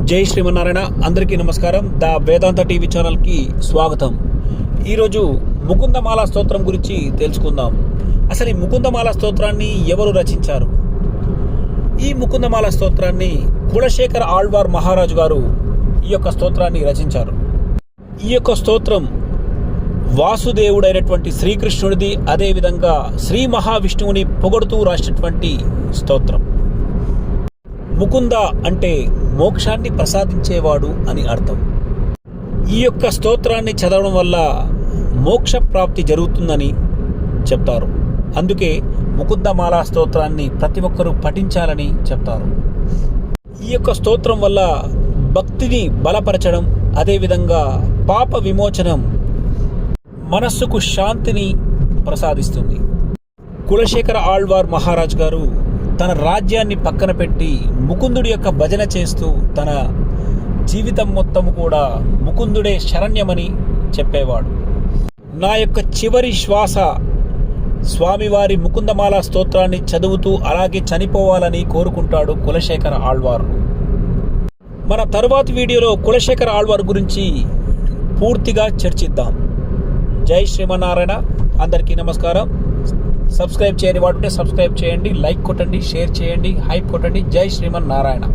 జై శ్రీమన్నారాయణ. అందరికీ నమస్కారం. ద వేదాంత టీవీ ఛానల్కి స్వాగతం. ఈరోజు ముకుందమాల స్తోత్రం గురించి తెలుసుకుందాం. అసలు ఈ ముకుందమాల స్తోత్రాన్ని ఎవరు రచించారు? ఈ ముకుందమాల స్తోత్రాన్ని కులశేఖర ఆళ్వార్ మహారాజు గారు ఈ యొక్క స్తోత్రాన్ని రచించారు. ఈ యొక్క స్తోత్రం వాసుదేవుడైనటువంటి శ్రీకృష్ణుడిది, అదేవిధంగా శ్రీ మహావిష్ణువుని పొగడుతూ రాసినటువంటి స్తోత్రం. ముకుంద అంటే మోక్షాన్ని ప్రసాదించేవాడు అని అర్థం. ఈ యొక్క స్తోత్రాన్ని చదవడం వల్ల మోక్ష ప్రాప్తి జరుగుతుందని చెప్తారు. అందుకే ముకుందమాల స్తోత్రాన్ని ప్రతి ఒక్కరూ పఠించాలని చెప్తారు. ఈ యొక్క స్తోత్రం వల్ల భక్తిని బలపరచడం, అదేవిధంగా పాప విమోచనం, మనస్సుకు శాంతిని ప్రసాదిస్తుంది. కులశేఖర ఆళ్వార్ మహారాజ్ గారు తన రాజ్యాన్ని పక్కన పెట్టి ముకుందుడి యొక్క భజన చేస్తూ తన జీవితం మొత్తం కూడా ముకుందుడే శరణ్యమని చెప్పేవాడు. నా యొక్క చివరి శ్వాస స్వామివారి ముకుందమాల స్తోత్రాన్ని చదువుతూ అలాగే చనిపోవాలని కోరుకుంటాడు కులశేఖర ఆళ్వార్. మన తరువాతి వీడియోలో కులశేఖర ఆళ్వార్ గురించి పూర్తిగా చర్చిద్దాం. జై శ్రీమన్నారాయణ. అందరికీ నమస్కారం. సబ్స్క్రైబ్ చేయని వాడుంటే సబ్స్క్రైబ్ చేయండి, లైక్ కొట్టండి, షేర్ చేయండి, హైప్ కొట్టండి. జై శ్రీమన్నారాయణ.